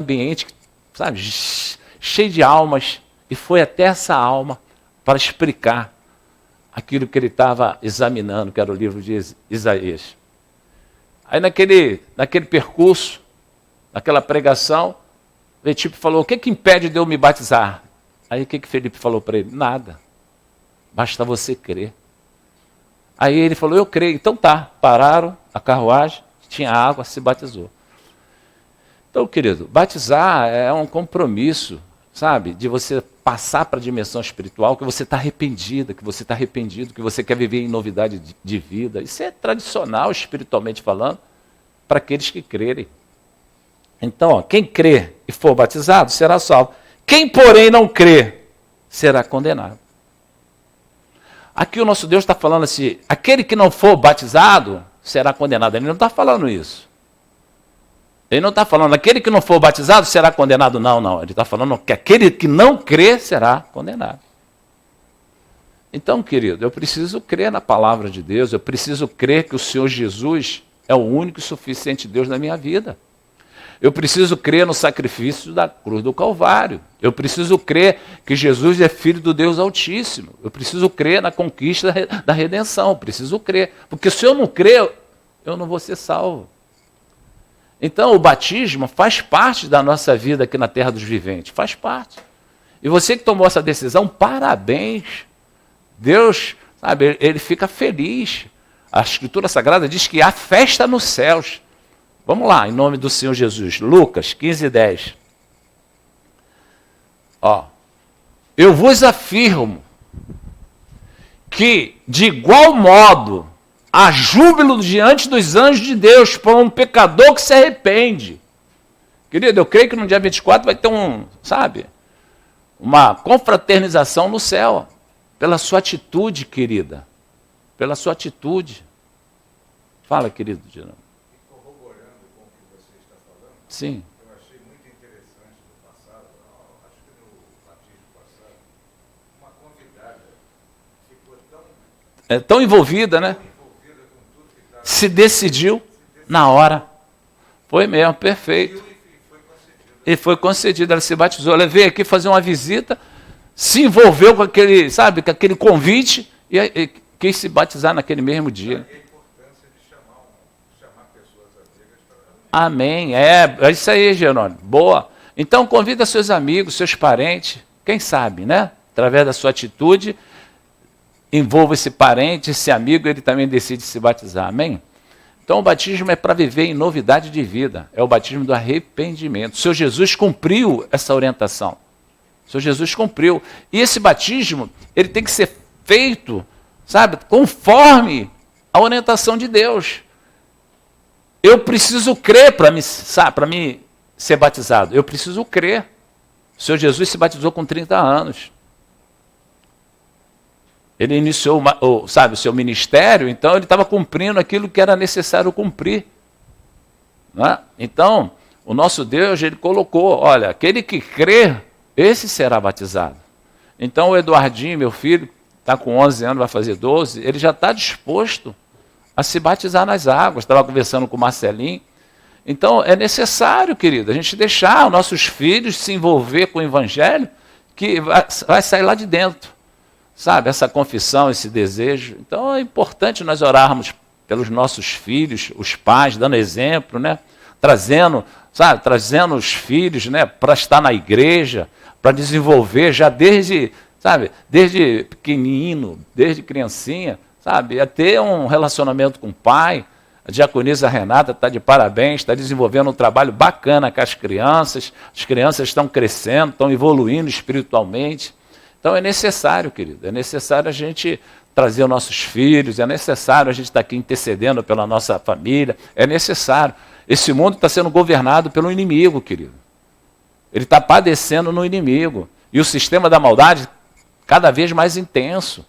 ambiente, sabe, cheio de almas, e foi até essa alma para explicar aquilo que ele estava examinando, que era o livro de Isaías. Aí naquele percurso, naquela pregação, o tipo falou: o que impede de eu me batizar? Aí o que Felipe falou para ele? Nada, basta você crer. Aí ele falou: eu creio. Então tá, pararam a carruagem, tinha água, se batizou. Então, querido, batizar é um compromisso, sabe, de você passar para a dimensão espiritual, que você está arrependida, que você está arrependido, que você quer viver em novidade de vida. Isso é tradicional, espiritualmente falando, para aqueles que crerem. Então, ó, quem crê e for batizado será salvo. Quem, porém, não crê, será condenado. Aqui o nosso Deus está falando assim: aquele que não for batizado será condenado. Ele não está falando isso. Ele não está falando, aquele que não for batizado será condenado. Não. Ele está falando que aquele que não crê será condenado. Então, querido, eu preciso crer na palavra de Deus, eu preciso crer que o Senhor Jesus é o único e suficiente Deus na minha vida. Eu preciso crer no sacrifício da cruz do Calvário. Eu preciso crer que Jesus é filho do Deus Altíssimo. Eu preciso crer na conquista da redenção. Eu preciso crer. Porque se eu não crer, eu não vou ser salvo. Então, o batismo faz parte da nossa vida aqui na terra dos viventes. Faz parte. E você que tomou essa decisão, parabéns. Deus, sabe, ele fica feliz. A Escritura Sagrada diz que há festa nos céus. Vamos lá, em nome do Senhor Jesus. Lucas 15:10. Ó, eu vos afirmo que, de igual modo, há júbilo diante dos anjos de Deus por um pecador que se arrepende. Querido, eu creio que no dia 24 vai ter uma confraternização no céu. Pela sua atitude, querida. Pela sua atitude. Fala, querido Dinamo. Corroborando com o que você está falando, Sim. eu achei muito interessante no passado, acho que no batismo passado, uma convidada ficou Tão envolvida, né? envolvida com tudo que estava. Se decidiu na hora. Foi mesmo, perfeito. E foi concedido, ela se batizou. Ela veio aqui fazer uma visita, se envolveu com aquele, sabe, com aquele convite e quis se batizar naquele mesmo dia. E a importância de chamar pessoas amigas para... Amém. É isso aí, Jerônimo. Boa. Então convida seus amigos, seus parentes, quem sabe, né? Através da sua atitude, envolva esse parente, esse amigo, ele também decide se batizar. Amém? Então o batismo é para viver em novidade de vida. É o batismo do arrependimento. O Senhor Jesus cumpriu essa orientação. O Senhor Jesus cumpriu. E esse batismo, ele tem que ser feito, sabe, conforme a orientação de Deus. Eu preciso crer para me ser batizado. Eu preciso crer. O Senhor Jesus se batizou com 30 anos. Ele iniciou o seu ministério, então ele estava cumprindo aquilo que era necessário cumprir. Não é? Então, o nosso Deus, ele colocou, olha, aquele que crer, esse será batizado. Então o Eduardinho, meu filho, está com 11 anos, vai fazer 12, ele já está disposto a se batizar nas águas. Estava conversando com o Marcelinho. Então é necessário, querido, a gente deixar os nossos filhos se envolver com o Evangelho, que vai sair lá de dentro. Sabe, essa confissão, esse desejo. Então é importante nós orarmos pelos nossos filhos, os pais, dando exemplo, né? Trazendo os filhos, né, para estar na igreja, para desenvolver já desde pequenino, desde criancinha, sabe, a ter um relacionamento com o pai. A diaconisa Renata está de parabéns, está desenvolvendo um trabalho bacana com as crianças estão crescendo, estão evoluindo espiritualmente. Então é necessário, querido, é necessário a gente trazer os nossos filhos, é necessário a gente estar aqui intercedendo pela nossa família, é necessário. Esse mundo está sendo governado pelo inimigo, querido. Ele está padecendo no inimigo. E o sistema da maldade cada vez mais intenso.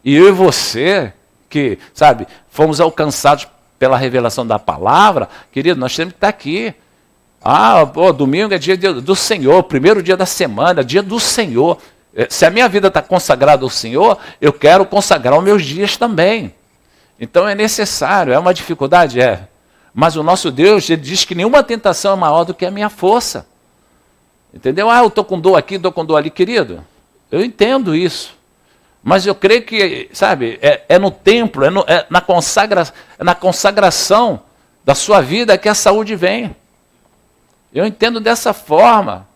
E eu e você, que, sabe, fomos alcançados pela revelação da palavra, querido, nós temos que estar aqui. Domingo é dia do Senhor, primeiro dia da semana, dia do Senhor. Se a minha vida está consagrada ao Senhor, eu quero consagrar os meus dias também. Então é necessário, é uma dificuldade? É. Mas o nosso Deus, ele diz que nenhuma tentação é maior do que a minha força. Entendeu? Eu estou com dor aqui, estou com dor ali. Querido, eu entendo isso. Mas eu creio que, sabe, é no templo, é na consagração da sua vida que a saúde vem. Eu entendo dessa forma.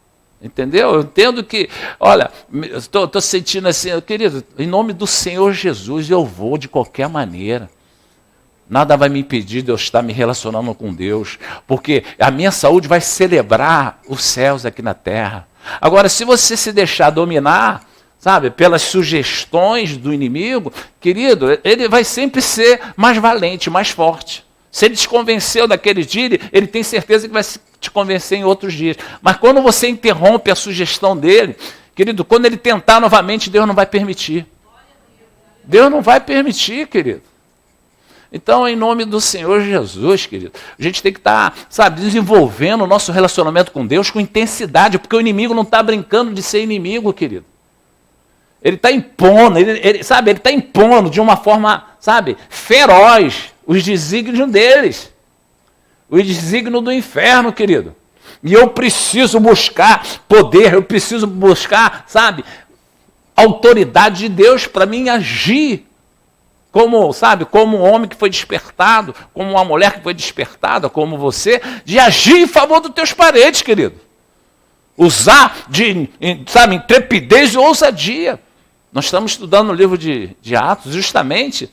Entendeu? Eu entendo que, olha, estou sentindo assim, querido, em nome do Senhor Jesus, eu vou de qualquer maneira. Nada vai me impedir de eu estar me relacionando com Deus, porque a minha saúde vai celebrar os céus aqui na terra. Agora, se você se deixar dominar, sabe, pelas sugestões do inimigo, querido, ele vai sempre ser mais valente, mais forte. Se ele te convenceu naquele dia, ele tem certeza que vai te convencer em outros dias. Mas quando você interrompe a sugestão dele, querido, quando ele tentar novamente, Deus não vai permitir. Deus não vai permitir, querido. Então, em nome do Senhor Jesus, querido, a gente tem que estar, sabe, desenvolvendo o nosso relacionamento com Deus com intensidade, porque o inimigo não está brincando de ser inimigo, querido. Ele está impondo, ele está impondo de uma forma, sabe, feroz os desígnios deles. Os desígnios do inferno, querido. E eu preciso buscar poder, eu preciso buscar, sabe, autoridade de Deus para mim agir. Como, sabe, como um homem que foi despertado, como uma mulher que foi despertada, como você, de agir em favor dos teus parentes, querido. Usar de, sabe, intrepidez e ousadia. Nós estamos estudando o livro de Atos, justamente,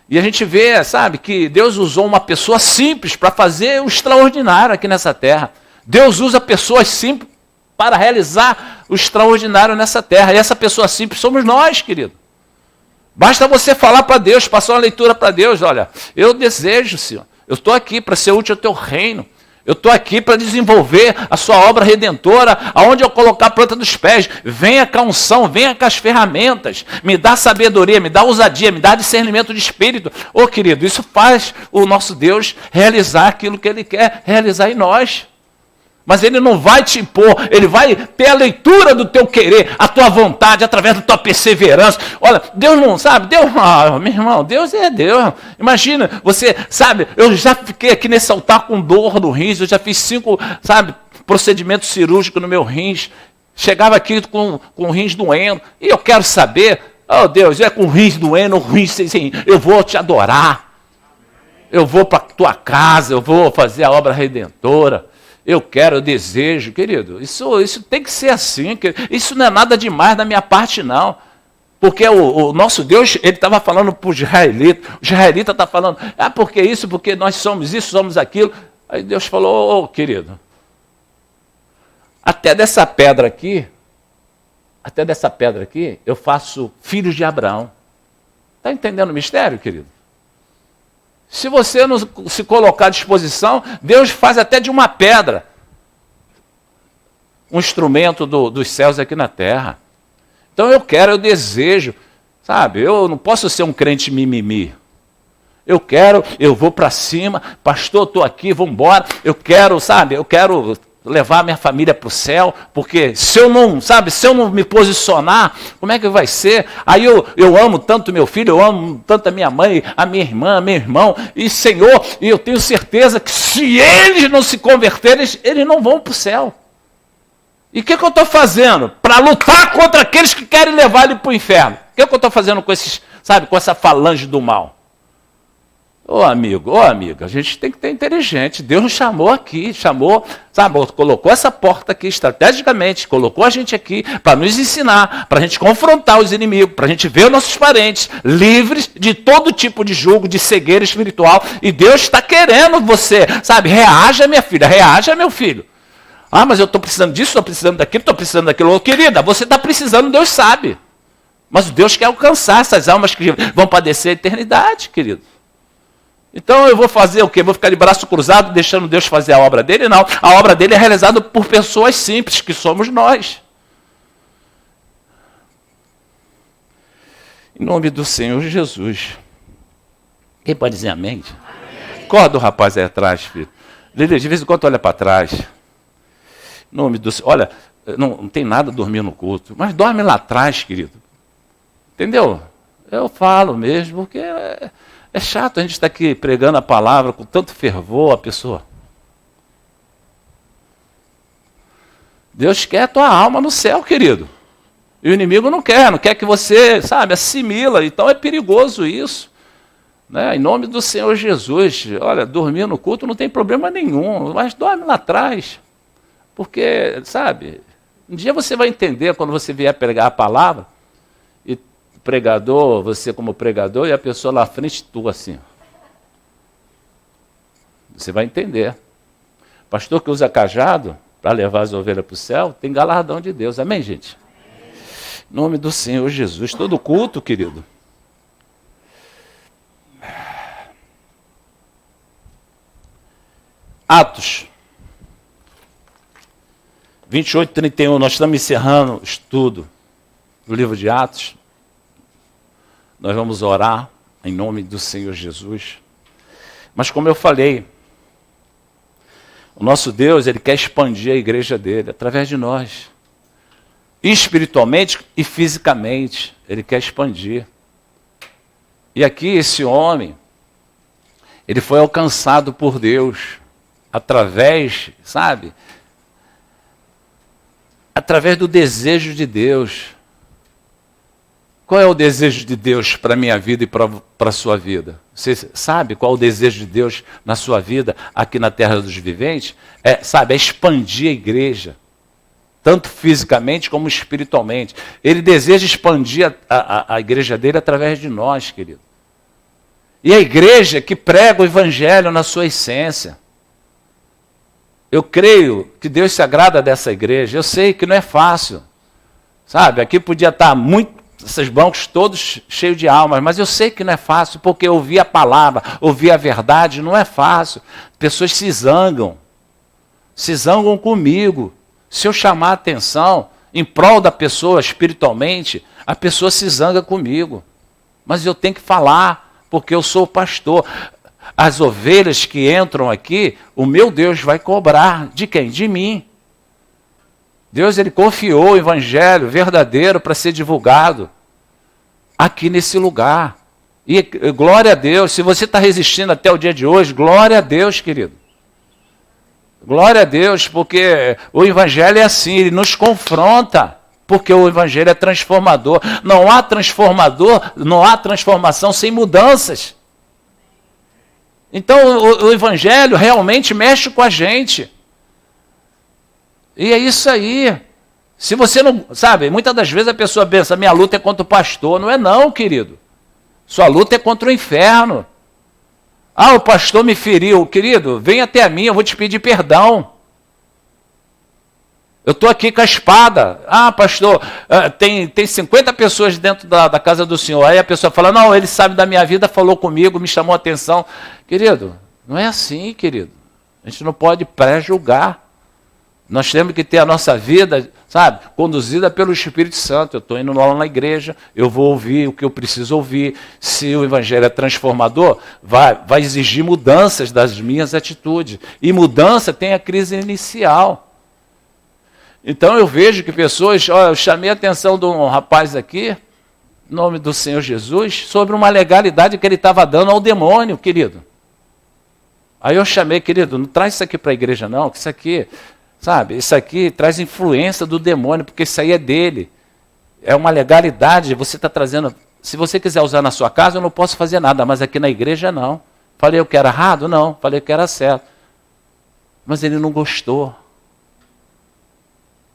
e a gente vê, sabe, que Deus usou uma pessoa simples para fazer o extraordinário aqui nessa terra. Deus usa pessoas simples para realizar o extraordinário nessa terra. E essa pessoa simples somos nós, querido. Basta você falar para Deus, passar uma leitura para Deus, olha, eu desejo, Senhor, eu estou aqui para ser útil ao teu reino, eu estou aqui para desenvolver a sua obra redentora, aonde eu colocar a planta dos pés, venha com a unção, venha com as ferramentas, me dá sabedoria, me dá ousadia, me dá discernimento de espírito. Ô querido, isso faz o nosso Deus realizar aquilo que Ele quer realizar em nós. Mas Ele não vai te impor, Ele vai ter a leitura do teu querer, a tua vontade, através da tua perseverança. Olha, Deus não sabe, meu irmão, Deus é Deus. Imagina, você, sabe, eu já fiquei aqui nesse altar com dor no rins, eu já fiz 5, sabe, procedimentos cirúrgicos no meu rins. Chegava aqui com o rins doendo, e eu quero saber, oh Deus, é com o rins doendo, o rins sem, eu vou te adorar. Eu vou para a tua casa, eu vou fazer a obra redentora. Eu quero, eu desejo, querido, isso tem que ser assim, querido. Isso não é nada demais da minha parte, não. Porque o nosso Deus, ele estava falando para o israelita está falando, porque isso, porque nós somos isso, somos aquilo. Aí Deus falou, querido, até dessa pedra aqui, eu faço filhos de Abraão. Está entendendo o mistério, querido? Se você não se colocar à disposição, Deus faz até de uma pedra um instrumento dos céus aqui na terra. Então eu desejo, sabe, eu não posso ser um crente mimimi. Eu vou para cima, pastor, estou aqui, vamos embora. Eu quero levar minha família para o céu, porque se eu não me posicionar, como é que vai ser? Aí eu amo tanto meu filho, eu amo tanto a minha mãe, a minha irmã, meu irmão, e Senhor, e eu tenho certeza que se eles não se converterem, eles não vão para o céu. E o que eu estou fazendo? Para lutar contra aqueles que querem levar ele para o inferno. O que eu estou fazendo com com essa falange do mal? Ô amigo, a gente tem que ter inteligente. Deus nos chamou aqui, colocou essa porta aqui estrategicamente, colocou a gente aqui para nos ensinar, para a gente confrontar os inimigos, para a gente ver os nossos parentes livres de todo tipo de julgo, de cegueira espiritual. E Deus está querendo você, reaja minha filha, reaja meu filho. Mas eu estou precisando disso, estou precisando daquilo, estou precisando daquilo. Querida, você está precisando, Deus sabe. Mas Deus quer alcançar essas almas que vão padecer a eternidade, querido. Então eu vou fazer o quê? Vou ficar de braço cruzado deixando Deus fazer a obra dele? Não. A obra dele é realizada por pessoas simples, que somos nós. Em nome do Senhor Jesus. Quem pode dizer amém? Acorda o rapaz aí atrás, filho. Lili, de vez em quando olha para trás. Em nome do Senhor. Olha, não tem nada dormir no culto, mas dorme lá atrás, querido. Entendeu? Eu falo mesmo, porque é chato a gente estar aqui pregando a palavra com tanto fervor, a pessoa. Deus quer a tua alma no céu, querido. E o inimigo não quer que você, sabe, assimila. Então é perigoso isso. Né? Em nome do Senhor Jesus, olha, dormir no culto não tem problema nenhum, mas dorme lá atrás. Porque, sabe, um dia você vai entender quando você vier pregar a palavra, e o pregador, você como pregador, e a pessoa lá à frente, tu assim. Você vai entender. Pastor que usa cajado para levar as ovelhas para o céu, tem galardão de Deus. Amém, gente? Em nome do Senhor Jesus. Todo culto, querido. Atos 28, 31. Nós estamos encerrando o estudo do livro de Atos. Nós vamos orar em nome do Senhor Jesus. Mas como eu falei, o nosso Deus, Ele quer expandir a igreja dele através de nós. Espiritualmente e fisicamente, Ele quer expandir. E aqui esse homem, ele foi alcançado por Deus através, sabe? Através do desejo de Deus. Qual é o desejo de Deus para a minha vida e para a sua vida? Você sabe qual é o desejo de Deus na sua vida aqui na terra dos viventes? É expandir a igreja, tanto fisicamente como espiritualmente. Ele deseja expandir a igreja dele através de nós, querido. E a igreja que prega o evangelho na sua essência. Eu creio que Deus se agrada dessa igreja. Eu sei que não é fácil. Sabe, aqui podia estar esses bancos todos cheios de almas, mas eu sei que não é fácil, porque ouvir a palavra, ouvir a verdade, não é fácil. Pessoas se zangam comigo. Se eu chamar a atenção em prol da pessoa espiritualmente, a pessoa se zanga comigo. Mas eu tenho que falar, porque eu sou o pastor. As ovelhas que entram aqui, o meu Deus vai cobrar. De quem? De mim. Deus, Ele confiou o evangelho verdadeiro para ser divulgado aqui nesse lugar. E glória a Deus, se você está resistindo até o dia de hoje, glória a Deus, querido. Glória a Deus, porque o evangelho é assim, ele nos confronta, porque o evangelho é transformador. Não há transformação sem mudanças. Então o evangelho realmente mexe com a gente. E é isso aí. Se você não, sabe, muitas das vezes a pessoa pensa, minha luta é contra o pastor. Não é não, querido. Sua luta é contra o inferno. Ah, o pastor me feriu. Querido, vem até a mim, eu vou te pedir perdão. Eu estou aqui com a espada. Ah, pastor, tem 50 pessoas dentro da casa do senhor. Aí a pessoa fala, não, ele sabe da minha vida, falou comigo, me chamou a atenção. Querido, não é assim, querido. A gente não pode pré-julgar. Nós temos que ter a nossa vida, sabe, conduzida pelo Espírito Santo. Eu estou indo lá na igreja, eu vou ouvir o que eu preciso ouvir. Se o evangelho é transformador, vai exigir mudanças das minhas atitudes. E mudança tem a crise inicial. Então eu vejo que pessoas, eu chamei a atenção de um rapaz aqui, em nome do Senhor Jesus, sobre uma legalidade que ele estava dando ao demônio, querido. Aí eu chamei, querido, não traz isso aqui para a igreja não, que isso aqui... Sabe, isso aqui traz influência do demônio, porque isso aí é dele. É uma legalidade, você está trazendo... Se você quiser usar na sua casa, eu não posso fazer nada, mas aqui na igreja não. Falei eu que era errado? Não. Falei que era certo. Mas ele não gostou.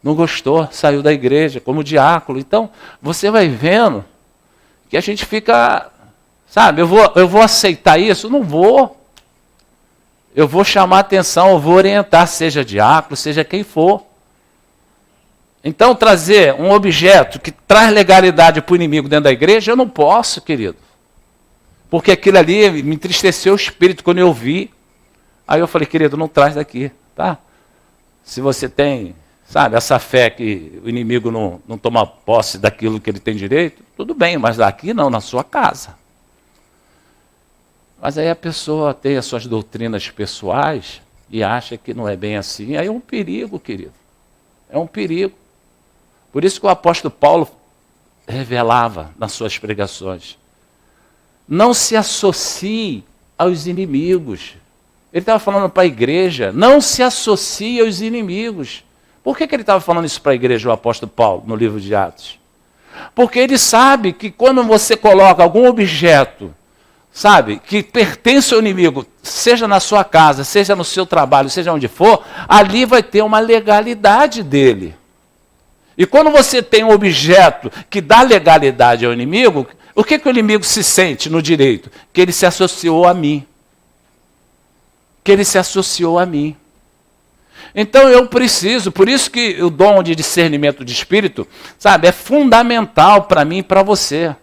Não gostou, saiu da igreja como diácono. Então, você vai vendo que a gente fica... Sabe, eu vou aceitar isso? Não vou. Eu vou chamar a atenção, eu vou orientar, seja diácono, seja quem for. Então, trazer um objeto que traz legalidade para o inimigo dentro da igreja, eu não posso, querido. Porque aquilo ali me entristeceu o espírito quando eu vi. Aí eu falei, querido, não traz daqui, tá? Se você tem, sabe, essa fé que o inimigo não toma posse daquilo que ele tem direito, tudo bem, mas daqui não, na sua casa. Mas aí a pessoa tem as suas doutrinas pessoais e acha que não é bem assim. Aí é um perigo, querido. É um perigo. Por isso que o apóstolo Paulo revelava nas suas pregações. Não se associe aos inimigos. Ele estava falando para a igreja, não se associe aos inimigos. Por que ele estava falando isso para a igreja, o apóstolo Paulo, no livro de Atos? Porque ele sabe que quando você coloca algum objeto, sabe, que pertence ao inimigo, seja na sua casa, seja no seu trabalho, seja onde for, ali vai ter uma legalidade dele. E quando você tem um objeto que dá legalidade ao inimigo, o que o inimigo se sente no direito? Que ele se associou a mim. Que ele se associou a mim. Então eu preciso, por isso que o dom de discernimento de espírito, sabe, é fundamental para mim e para você.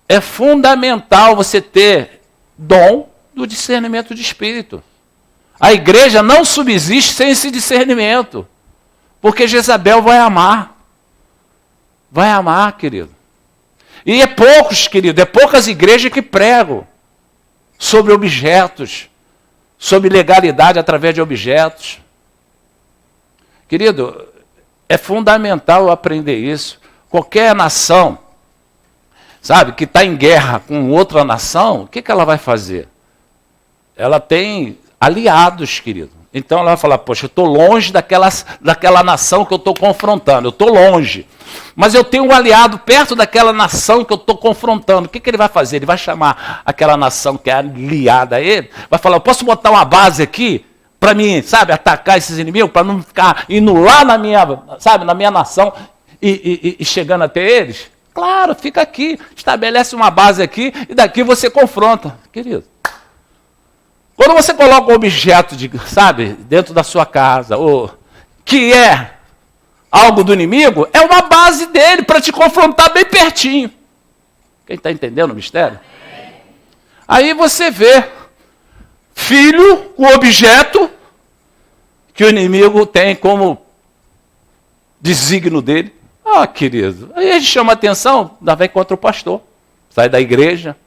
É fundamental você ter dom do discernimento de espírito. A igreja não subsiste sem esse discernimento. Porque Jezabel vai amar. Vai amar, querido. E é poucos, querido, é poucas igrejas que pregam sobre objetos, sobre legalidade através de objetos. Querido, é fundamental eu aprender isso. Qualquer nação, sabe, que está em guerra com outra nação, o que ela vai fazer? Ela tem aliados, querido. Então ela vai falar, poxa, eu estou longe daquela nação que eu estou confrontando, eu estou longe. Mas eu tenho um aliado perto daquela nação que eu estou confrontando. O que ele vai fazer? Ele vai chamar aquela nação que é aliada a ele, vai falar, eu posso botar uma base aqui para mim, sabe, atacar esses inimigos, para não ficar indo lá na minha nação e chegando até eles? Claro, fica aqui, estabelece uma base aqui e daqui você confronta, querido. Quando você coloca um objeto, sabe, dentro da sua casa, que é algo do inimigo, é uma base dele para te confrontar bem pertinho. Quem está entendendo o mistério? Aí você vê filho, o objeto que o inimigo tem como desígnio dele. Ah, querido, aí a gente chama a atenção, ainda vai contra o pastor, sai da igreja.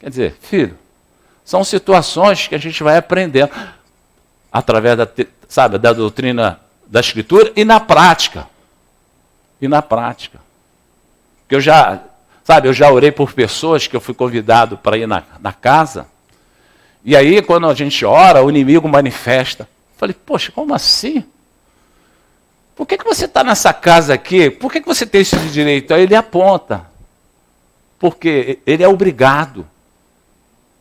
Quer dizer, filho, são situações que a gente vai aprendendo através da doutrina da Escritura e na prática. E na prática. Porque eu já orei por pessoas que eu fui convidado para ir na casa, e aí quando a gente ora, o inimigo manifesta. Falei, poxa, como assim? Por que você está nessa casa aqui? Por que você tem esse direito? Aí ele aponta. Porque ele é obrigado.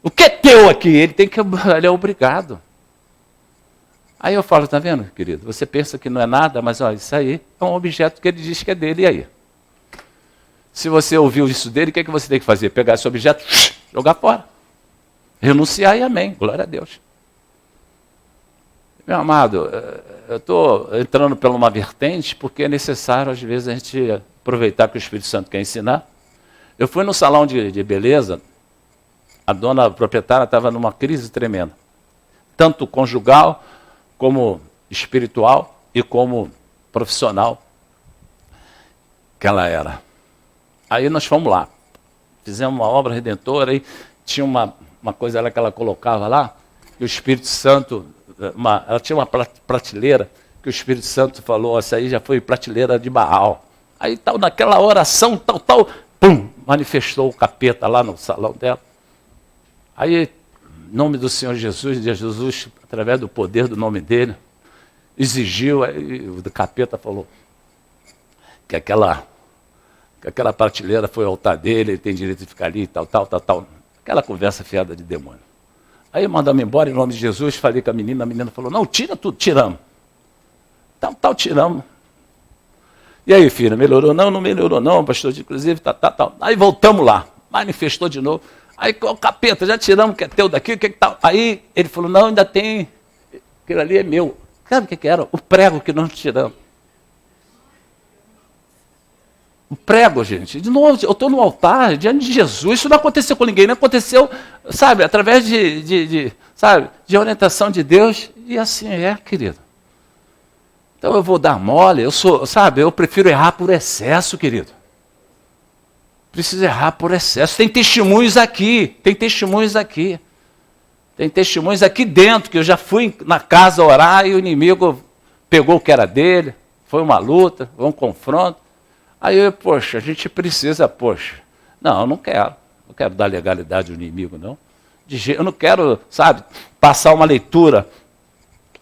O que é teu aqui? Ele é obrigado. Aí eu falo, tá vendo, querido? Você pensa que não é nada, mas olha, isso aí é um objeto que ele diz que é dele, e aí? Se você ouviu isso dele, o que você tem que fazer? Pegar esse objeto, jogar fora. Renunciar e amém. Glória a Deus. Meu amado, eu estou entrando por uma vertente porque é necessário, às vezes, a gente aproveitar que o Espírito Santo quer ensinar. Eu fui no salão de beleza, a dona proprietária estava numa crise tremenda, tanto conjugal, como espiritual e como profissional que ela era. Aí nós fomos lá, fizemos uma obra redentora, e tinha uma coisa lá que ela colocava lá, que o Espírito Santo, ela tinha uma prateleira, que o Espírito Santo falou, essa aí já foi prateleira de Baal. Aí tal, naquela oração, tal, pum, manifestou o capeta lá no salão dela. Aí, em nome do Senhor Jesus, através do poder do nome dele, exigiu, aí o capeta falou que aquela prateleira foi o altar dele, ele tem direito de ficar ali, tal. Aquela conversa fiada de demônio. Aí mandamos embora em nome de Jesus, falei com a menina falou, não, tira tudo, tiramos. Tal, tiramos. E aí, filha, melhorou? Não melhorou não, pastor, inclusive, tal. Aí voltamos lá, manifestou de novo. Aí, o capeta, já tiramos o que é teu daqui, o que tal? Aí ele falou, não, ainda tem, aquilo ali é meu. Sabe o que era? O prego que nós tiramos. O prego, gente. De novo, eu estou no altar, diante de Jesus. Isso não aconteceu com ninguém, não aconteceu, sabe, através de orientação de Deus. E assim é, querido. Então eu vou dar mole, eu prefiro errar por excesso, querido. Preciso errar por excesso. Tem testemunhos aqui. Tem testemunhos aqui dentro, que eu já fui na casa orar e o inimigo pegou o que era dele. Foi uma luta, um confronto. Aí, a gente precisa, não, eu não quero dar legalidade ao inimigo, não. Eu não quero, passar uma leitura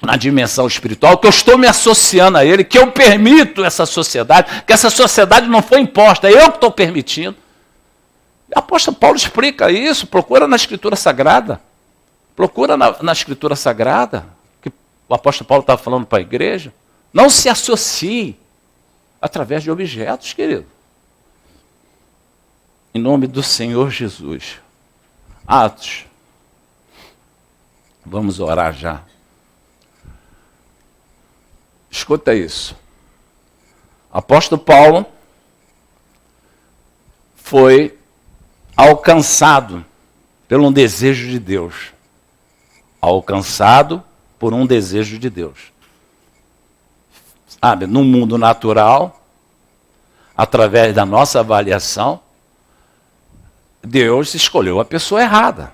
na dimensão espiritual, que eu estou me associando a ele, que eu permito essa sociedade, que essa sociedade não foi imposta, eu que estou permitindo. O apóstolo Paulo explica isso, procura na Escritura Sagrada. Procura na Escritura Sagrada, que o apóstolo Paulo estava falando para a igreja. Não se associe através de objetos, querido. Em nome do Senhor Jesus. Atos. Vamos orar já. Escuta isso. Apóstolo Paulo foi alcançado por um desejo de Deus. Alcançado por um desejo de Deus. Sabe, no mundo natural, através da nossa avaliação, Deus escolheu a pessoa errada.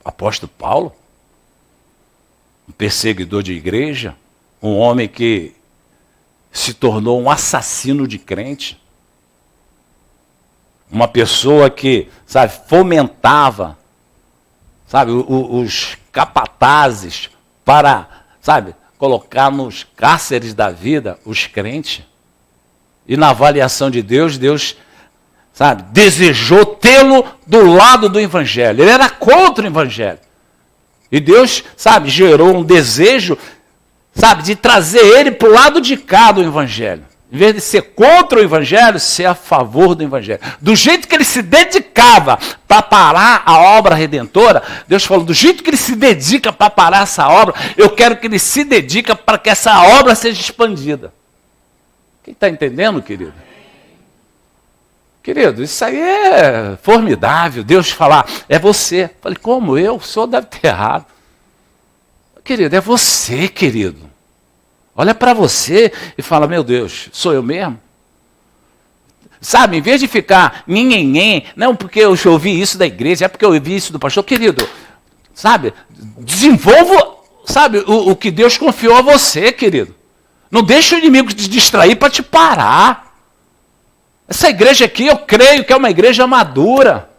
Apóstolo Paulo, um perseguidor de igreja, um homem que se tornou um assassino de crente, uma pessoa que, sabe, fomentava, sabe, os capatazes para, sabe, colocar nos cárceres da vida os crentes. E na avaliação de Deus, Deus, sabe, desejou tê-lo do lado do evangelho. Ele era contra o evangelho. E Deus, sabe, gerou um desejo, sabe, de trazer ele para o lado de cá do evangelho. Em vez de ser contra o evangelho, ser a favor do evangelho. Do jeito que ele se dedicava para parar a obra redentora, Deus falou, do jeito que ele se dedica para parar essa obra, eu quero que ele se dedique para que essa obra seja expandida. Quem está entendendo, querido? Querido, isso aí é formidável. Deus falar, é você. Falei, como eu? O senhor deve ter errado. Querido, é você, querido. Olha para você e fala, meu Deus, sou eu mesmo? Sabe, em vez de ficar nhenhenhen, não porque eu ouvi isso da igreja, é porque eu ouvi isso do pastor, querido, sabe, desenvolva, sabe, o que Deus confiou a você, querido. Não deixe o inimigo te distrair para te parar. Essa igreja aqui, eu creio que é uma igreja madura.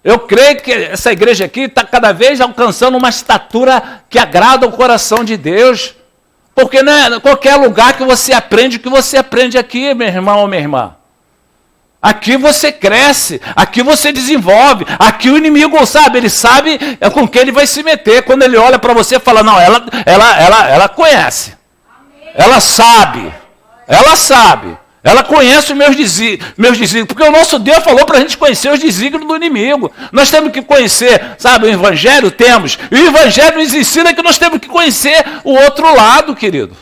Eu creio que essa igreja aqui está cada vez alcançando uma estatura que agrada o coração de Deus. Porque não é qualquer lugar que você aprende o que você aprende aqui, meu irmão ou minha irmã. Aqui você cresce, aqui você desenvolve, aqui o inimigo, sabe, ele sabe com quem ele vai se meter. Quando ele olha para você e fala, não, ela conhece, ela sabe, ela conhece os meus desígnios, porque o nosso Deus falou para a gente conhecer os desígnios do inimigo. Nós temos que conhecer, sabe, o evangelho temos, e o evangelho nos ensina que nós temos que conhecer o outro lado, querido.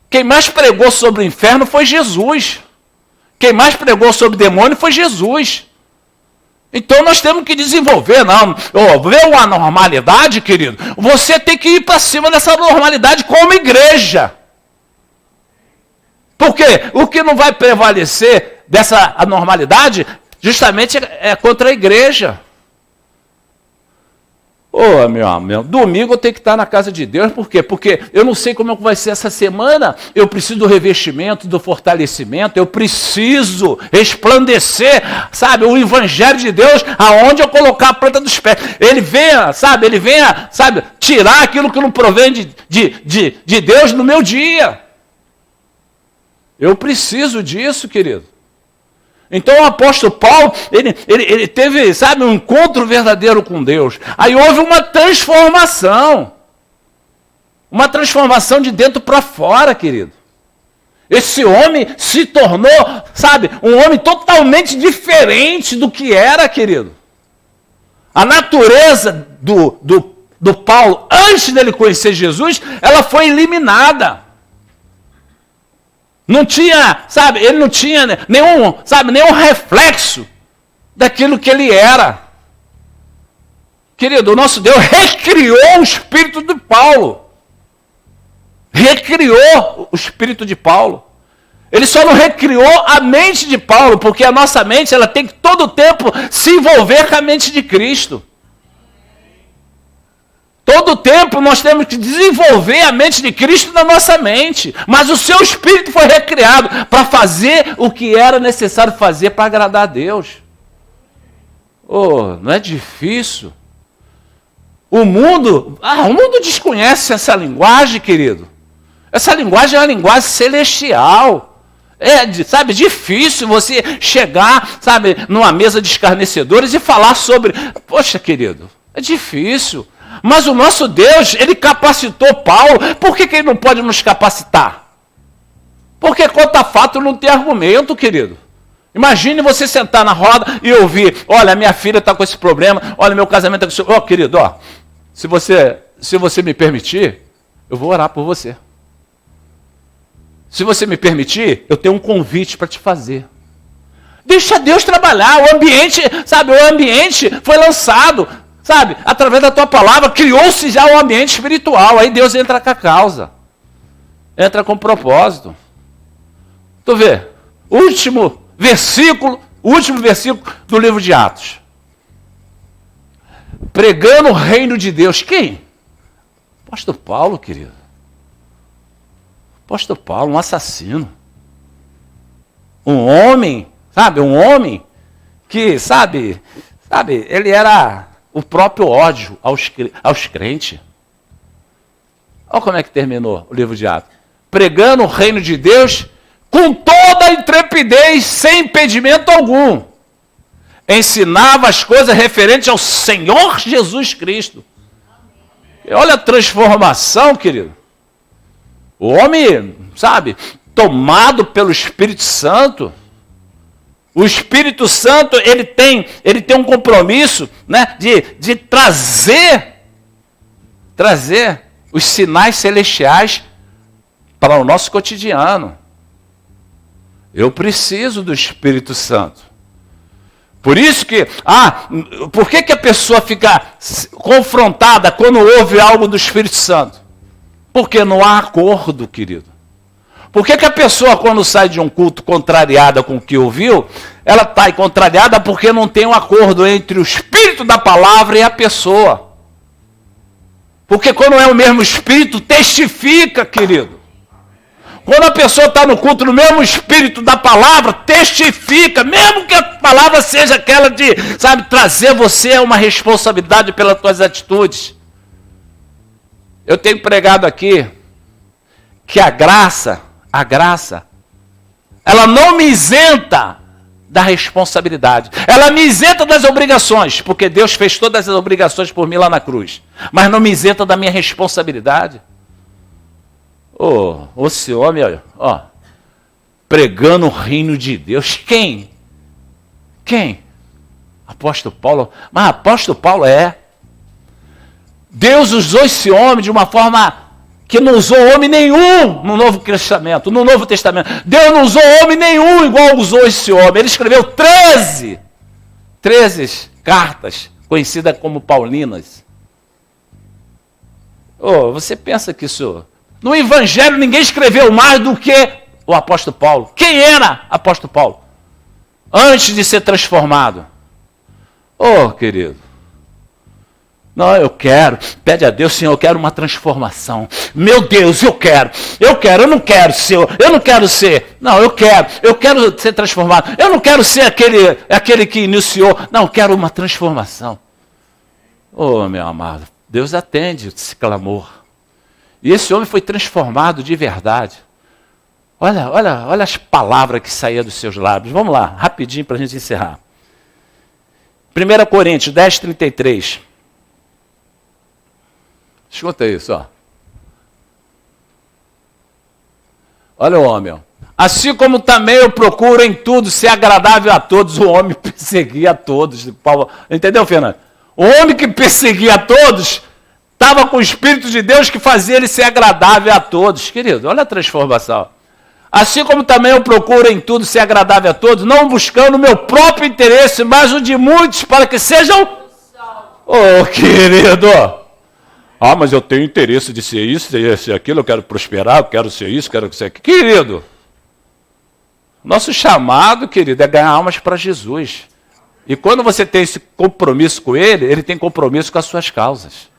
Quem mais pregou sobre o inferno foi Jesus. Quem mais pregou sobre o demônio foi Jesus. Então nós temos que desenvolver, não, ver uma normalidade, querido, você tem que ir para cima dessa normalidade como igreja. Porque o que não vai prevalecer dessa anormalidade, justamente é contra a igreja. Meu amigo, domingo eu tenho que estar na casa de Deus, por quê? Porque eu não sei como é que vai ser essa semana, eu preciso do revestimento, do fortalecimento, eu preciso resplandecer, sabe, o evangelho de Deus, aonde eu colocar a planta dos pés. Ele venha, sabe, tirar aquilo que não provém de Deus no meu dia. Eu preciso disso, querido. Então o apóstolo Paulo, ele teve, sabe, um encontro verdadeiro com Deus. Aí houve uma transformação. Uma transformação de dentro para fora, querido. Esse homem se tornou, sabe, um homem totalmente diferente do que era, querido. A natureza do Paulo, antes dele conhecer Jesus, ela foi eliminada. Não tinha, sabe, ele não tinha nenhum reflexo daquilo que ele era. Querido, o nosso Deus recriou o espírito de Paulo. Recriou o espírito de Paulo. Ele só não recriou a mente de Paulo, porque a nossa mente ela tem que todo o tempo se envolver com a mente de Cristo. Todo o tempo nós temos que desenvolver a mente de Cristo na nossa mente. Mas o seu espírito foi recriado para fazer o que era necessário fazer para agradar a Deus. Não é difícil. O mundo desconhece essa linguagem, querido. Essa linguagem é uma linguagem celestial. Sabe, difícil você chegar, sabe, numa mesa de escarnecedores e falar sobre... Poxa, querido, é difícil. Mas o nosso Deus, ele capacitou Paulo. Por que ele não pode nos capacitar? Porque contra fato não tem argumento, querido. Imagine você sentar na roda e ouvir, olha, minha filha está com esse problema, olha, meu casamento está com esse... Querido, se você me permitir, eu vou orar por você. Se você me permitir, eu tenho um convite para te fazer. Deixa Deus trabalhar. O ambiente foi lançado, sabe? Através da tua palavra, criou-se já um ambiente espiritual. Aí Deus entra com a causa. Entra com propósito. Tu vê? Último versículo do livro de Atos. Pregando o reino de Deus. Quem? Apóstolo Paulo, querido. Apóstolo Paulo, um assassino. Um homem, sabe? Um homem que, sabe, ele era o próprio ódio aos crentes. Olha como é que terminou o livro de Atos. Pregando o reino de Deus com toda a intrepidez, sem impedimento algum. Ensinava as coisas referentes ao Senhor Jesus Cristo. E olha a transformação, querido. O homem, sabe, tomado pelo Espírito Santo. O Espírito Santo, ele tem um compromisso, né, de trazer os sinais celestiais para o nosso cotidiano. Eu preciso do Espírito Santo. Por isso que, por que a pessoa fica confrontada quando ouve algo do Espírito Santo? Porque não há acordo, querido. Por que a pessoa, quando sai de um culto contrariada com o que ouviu, ela está contrariada porque não tem um acordo entre o Espírito da palavra e a pessoa. Porque quando é o mesmo Espírito, testifica, querido. Quando a pessoa está no culto, no mesmo Espírito da palavra, testifica, mesmo que a palavra seja aquela de, sabe, trazer você a uma responsabilidade pelas suas atitudes. Eu tenho pregado aqui que a graça, ela não me isenta da responsabilidade. Ela me isenta das obrigações, porque Deus fez todas as obrigações por mim lá na cruz. Mas não me isenta da minha responsabilidade. Esse homem, pregando o reino de Deus. Quem? Apóstolo Paulo. Mas apóstolo Paulo Deus usou esse homem de uma forma que não usou homem nenhum no Novo Testamento. Deus não usou homem nenhum igual usou esse homem. Ele escreveu 13 cartas, conhecidas como Paulinas. Você pensa que isso... No Evangelho ninguém escreveu mais do que o apóstolo Paulo. Quem era apóstolo Paulo? Antes de ser transformado. Querido. Não, eu quero. Pede a Deus, Senhor, eu quero uma transformação. Meu Deus, eu quero, eu não quero ser, eu não quero ser. Não, eu quero ser transformado. Eu não quero ser aquele que iniciou. Não, eu quero uma transformação. Meu amado, Deus atende esse clamor. E esse homem foi transformado de verdade. Olha as palavras que saíam dos seus lábios. Vamos lá, rapidinho para a gente encerrar. 1 Coríntios 10, 33. Escuta isso, Olha o homem, Assim como também eu procuro em tudo ser agradável a todos. O homem perseguia a todos. Entendeu, Fernando? O homem que perseguia a todos... estava com o Espírito de Deus que fazia ele ser agradável a todos. Querido, olha a transformação. Assim como também eu procuro em tudo ser agradável a todos, não buscando o meu próprio interesse, mas o de muitos, para que sejam... querido! Mas eu tenho interesse de ser isso, ser aquilo, eu quero prosperar, eu quero ser isso, quero ser aquilo. Querido, nosso chamado, querido, é ganhar almas para Jesus. E quando você tem esse compromisso com ele tem compromisso com as suas causas.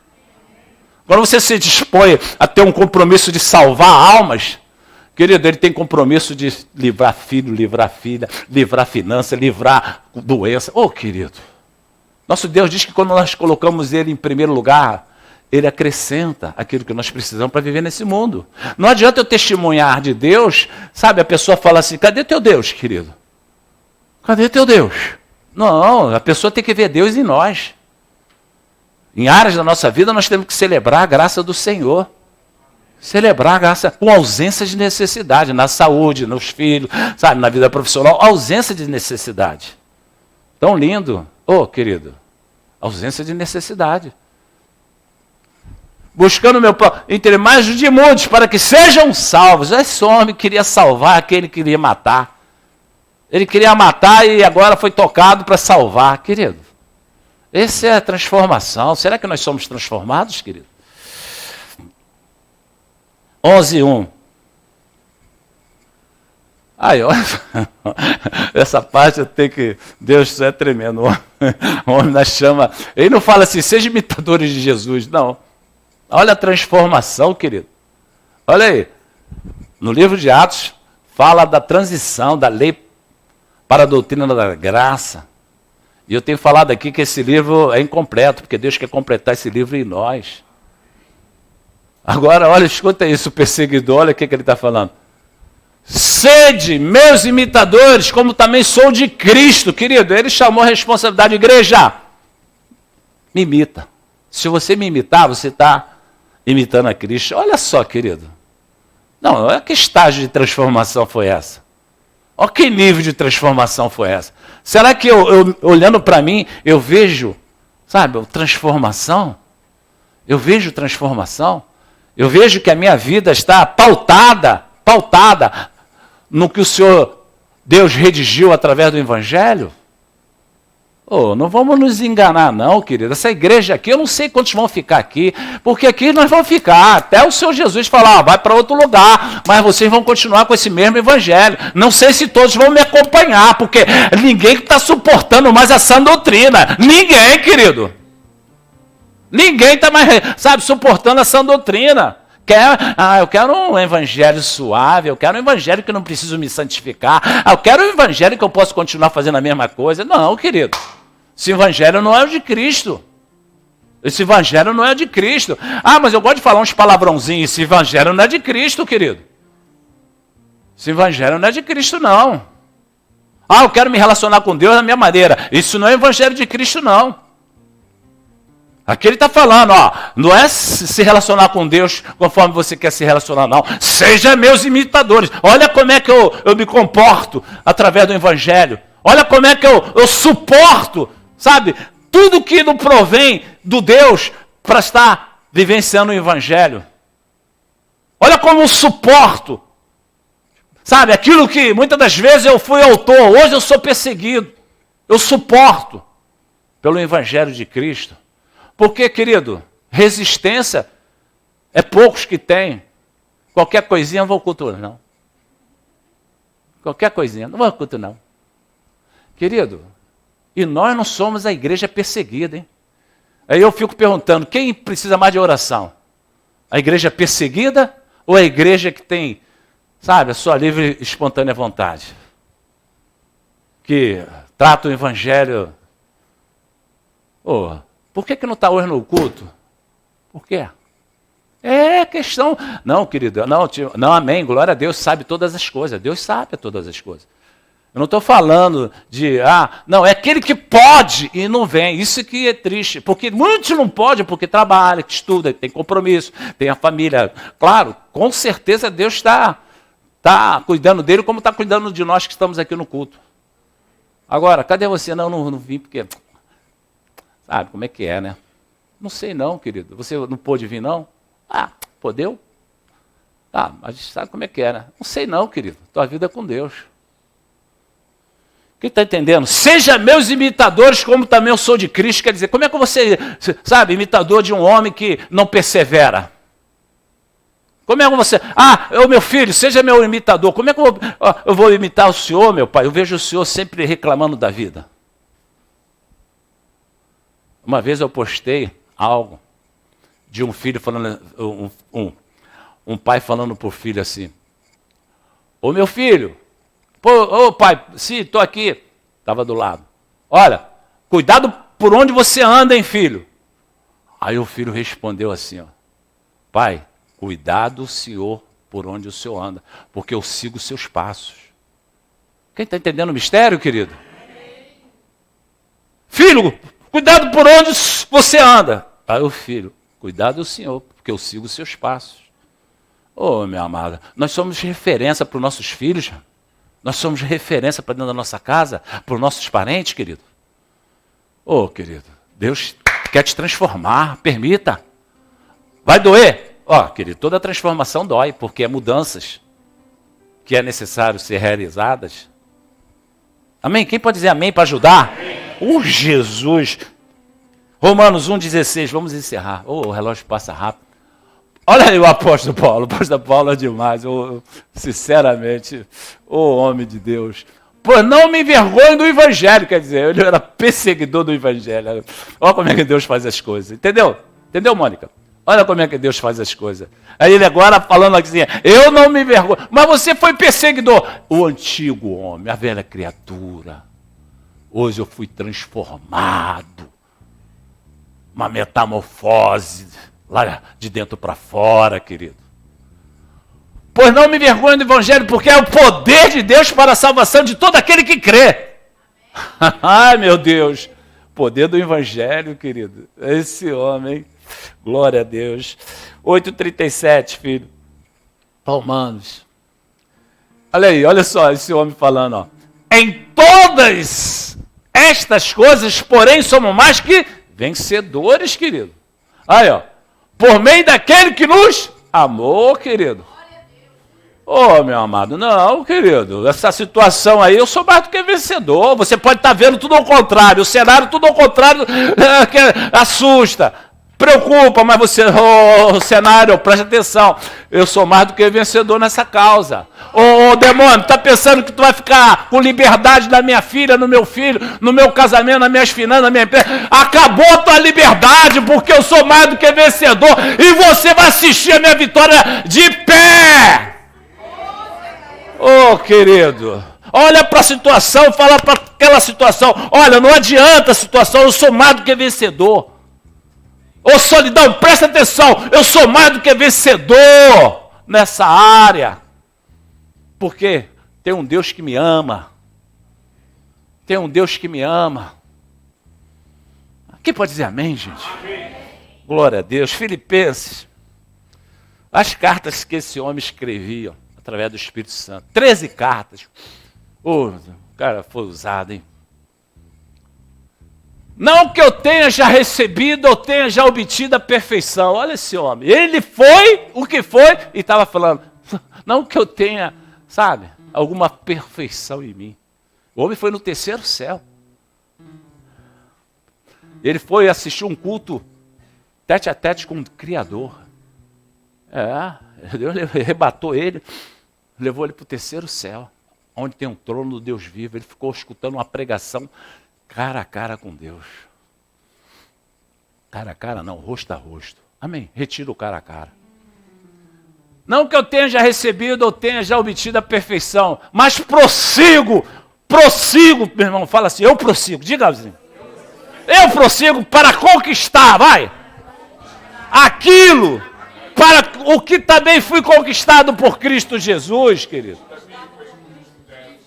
Quando você se dispõe a ter um compromisso de salvar almas, querido, ele tem compromisso de livrar filho, livrar filha, livrar finança, livrar doença. Querido, Nosso Deus diz que quando nós colocamos Ele em primeiro lugar, Ele acrescenta aquilo que nós precisamos para viver nesse mundo. Não adianta eu testemunhar de Deus, sabe, a pessoa fala assim, cadê teu Deus, querido? Cadê teu Deus? Não, a pessoa tem que ver Deus em nós. Em áreas da nossa vida nós temos que celebrar a graça do Senhor. Celebrar a graça com ausência de necessidade, na saúde, nos filhos, sabe, na vida profissional, ausência de necessidade. Tão lindo. Querido, ausência de necessidade. Buscando o meu entre mais de muitos, para que sejam salvos. Esse homem queria salvar aquele que queria matar. Ele queria matar e agora foi tocado para salvar. Querido, essa é a transformação. Será que nós somos transformados, querido? 11:1. Aí, olha, essa parte eu tenho que... Deus, isso é tremendo. O homem na chama... Ele não fala assim, sejam imitadores de Jesus, não. Olha a transformação, querido. Olha aí. No livro de Atos, fala da transição da lei para a doutrina da graça. E eu tenho falado aqui que esse livro é incompleto, porque Deus quer completar esse livro em nós. Agora, olha, escuta isso, o perseguidor, olha o que ele está falando. Sede, meus imitadores, como também sou de Cristo, querido. Ele chamou a responsabilidade de igreja. Me imita. Se você me imitar, você está imitando a Cristo. Olha só, querido. Não, olha que estágio de transformação foi essa. Olha que nível de transformação foi essa. Será que eu olhando para mim, eu vejo, sabe, transformação? Eu vejo transformação? Eu vejo que a minha vida está pautada no que o Senhor, Deus redigiu através do Evangelho? Não vamos nos enganar não, querido. Essa igreja aqui, eu não sei quantos vão ficar aqui, porque aqui nós vamos ficar, até o Senhor Jesus falar, vai para outro lugar, mas vocês vão continuar com esse mesmo Evangelho. Não sei se todos vão me acompanhar, porque ninguém está suportando mais essa doutrina. Ninguém, querido. Ninguém está mais, sabe, suportando essa doutrina. Eu quero um evangelho suave, eu quero um evangelho que eu não preciso me santificar, eu quero um evangelho que eu posso continuar fazendo a mesma coisa. Não, querido, esse evangelho não é o de Cristo. Esse evangelho não é de Cristo. Mas eu gosto de falar uns palavrãozinhos, esse evangelho não é de Cristo, querido. Esse evangelho não é de Cristo, não. Eu quero me relacionar com Deus da minha maneira. Isso não é evangelho de Cristo, não. Aqui ele está falando, não é se relacionar com Deus conforme você quer se relacionar, não. Seja meus imitadores. Olha como é que eu me comporto através do Evangelho. Olha como é que eu suporto, sabe, tudo que não provém do Deus para estar vivenciando o Evangelho. Olha como eu suporto, sabe, aquilo que muitas das vezes eu fui autor, hoje eu sou perseguido. Eu suporto pelo Evangelho de Cristo. Porque, querido, resistência é poucos que têm. Qualquer coisinha não vou cultuar, não. Qualquer coisinha, não vou cultuar, não. Querido, e nós não somos a igreja perseguida, hein? Aí eu fico perguntando, quem precisa mais de oração? A igreja perseguida ou a igreja que tem, sabe, a sua livre e espontânea vontade? Que trata o evangelho... Por que não está hoje no culto? Por quê? É questão... Não, querido, não, amém, glória a Deus, sabe todas as coisas. Deus sabe todas as coisas. Eu não estou falando de... não, é aquele que pode e não vem. Isso que é triste, porque muitos não podem, porque trabalha, estuda, tem compromisso, tem a família. Claro, com certeza Deus está cuidando dele como está cuidando de nós que estamos aqui no culto. Agora, cadê você? Não vim porque... Sabe como é que é, né? Não sei não, querido. Você não pôde vir, não? Podeu? Mas sabe como é que é, né? Não sei não, querido. Tua vida é com Deus. Quem está entendendo? Seja meus imitadores, como também eu sou de Cristo. Quer dizer, como é que você, sabe, imitador de um homem que não persevera? Como é que você... meu filho, seja meu imitador. Como é que eu vou imitar o senhor, meu pai? Eu vejo o senhor sempre reclamando da vida. Uma vez eu postei algo de um filho falando, um pai falando para o filho assim, meu filho, pai, sim, estou aqui, estava do lado, olha, cuidado por onde você anda, hein, filho? Aí o filho respondeu assim, ó, pai, cuidado, senhor, por onde o senhor anda, porque eu sigo os seus passos. Quem está entendendo o mistério, querido? Filho, cuidado por onde você anda. Aí o filho, cuidado, senhor, porque eu sigo os seus passos. Oh, minha amada, nós somos referência para os nossos filhos, nós somos referência para dentro da nossa casa, para os nossos parentes, querido. Oh, querido, Deus quer te transformar, permita. Vai doer? Ó, querido, toda transformação dói, porque é mudanças que é necessário ser realizadas. Amém? Quem pode dizer amém para ajudar? Jesus! Romanos 1,16, vamos encerrar. O relógio passa rápido. Olha aí o apóstolo Paulo é demais, sinceramente, homem de Deus. Pois não me envergonho do evangelho, quer dizer, ele era perseguidor do evangelho. Olha como é que Deus faz as coisas, entendeu? Entendeu, Mônica? Olha como é que Deus faz as coisas. Aí ele agora falando assim, eu não me envergonho, mas você foi perseguidor. O antigo homem, a velha criatura, hoje eu fui transformado, uma metamorfose, lá de dentro para fora, querido. Pois não me envergonho do evangelho, porque é o poder de Deus para a salvação de todo aquele que crê. Ai, meu Deus. Poder do evangelho, querido. Esse homem. Glória a Deus. 8,37, filho. Romanos. Olha aí, olha só esse homem falando, ó. Em todas estas coisas, porém, somos mais que vencedores, querido. Aí, ó. Por meio daquele que nos amou, querido. Meu amado, não, querido. Essa situação aí, eu sou mais do que vencedor. Você pode estar vendo tudo ao contrário. O cenário tudo ao contrário que assusta, preocupa, mas você, cenário, preste atenção. Eu sou mais do que vencedor nessa causa. Demônio, tá pensando que tu vai ficar com liberdade na minha filha, no meu filho, no meu casamento, nas minhas finanças, na minha empresa? Acabou a tua liberdade, porque eu sou mais do que vencedor e você vai assistir a minha vitória de pé. Querido, olha para a situação, fala para aquela situação, olha, não adianta a situação, eu sou mais do que vencedor. Solidão, presta atenção, eu sou mais do que vencedor nessa área. Porque tem um Deus que me ama. Tem um Deus que me ama. Quem pode dizer amém, gente? Amém. Glória a Deus. Filipenses. As cartas que esse homem escrevia, através do Espírito Santo. 13 cartas. O cara foi usado, hein? Não que eu tenha já recebido ou tenha já obtido a perfeição. Olha esse homem. Ele foi o que foi e estava falando. Não que eu tenha, sabe, alguma perfeição em mim. O homem foi no terceiro céu. Ele foi assistir um culto tete a tete com o Criador. Deus arrebatou ele, levou ele para o terceiro céu, onde tem um trono do Deus vivo. Ele ficou escutando uma pregação cara a cara com Deus. Cara a cara não, rosto a rosto. Amém? Retira o cara a cara. Não que eu tenha já recebido ou tenha já obtido a perfeição, mas prossigo, meu irmão, fala assim, eu prossigo, diga assim. Eu prossigo para conquistar, vai. Aquilo, para o que também fui conquistado por Cristo Jesus, querido.